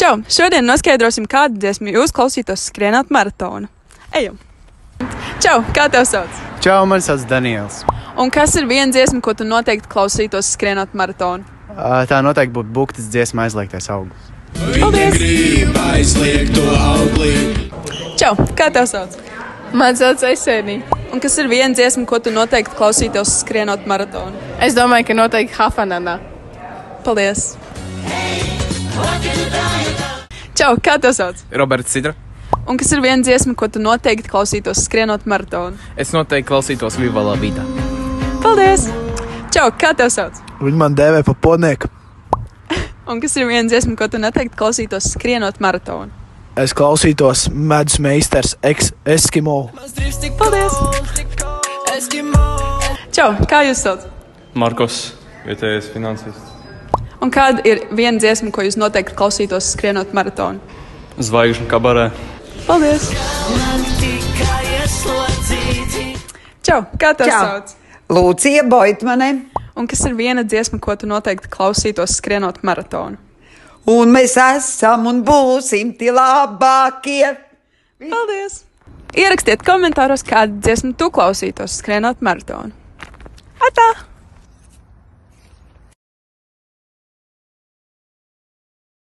Čau! Šodien noskaidrosim, kādu dziesmu jūs klausītos skrienot maratonu. Ejam! Čau! Kā tev sauc? Čau, man sauc Daniels. Un kas ir viena dziesma, ko tu noteikti klausītos skrienot maratonu? Tā noteikti būtu Buktas dziesma Aizliegtais auglis. Paldies! Čau! Kā tev sauc? Man sauc Esenija. Un kas ir viena dziesma, ko tu noteikti klausītos skrienot maratonu? Es domāju, ka noteikti Hafananā. Paldies! Čau! Kā tev sauc? Roberts Sidra. Un kas ir viena dziesma, ko tu noteikti klausītos skrienot maratonu? Es noteikti klausītos Viva la Vida. Paldies! Čau! Kā tev sauc? Viņi man dēvē pa podnieku. Un kas ir viena dziesma, ko tu noteikti klausītos skrienot maratonu? Es klausītos medus meistars Eskimo. Paldies! Čau! Kā jūs sauc? Markos, vietējais finansists. Un kāda ir viena dziesma, ko jūs noteikti klausītos skrienot maratonu? Zvaigžņu kabarē. Paldies! Čau! Kā tev sauc? Lūcija Boitmane. Un kas ir viena dziesma, ko tu noteikti klausītos skrienot maratonu? Un mēs esam un būsim tie labākie. Paldies! Ierakstiet komentāros, kādu dziesmu tu klausītos skrienot maratonu. Atā!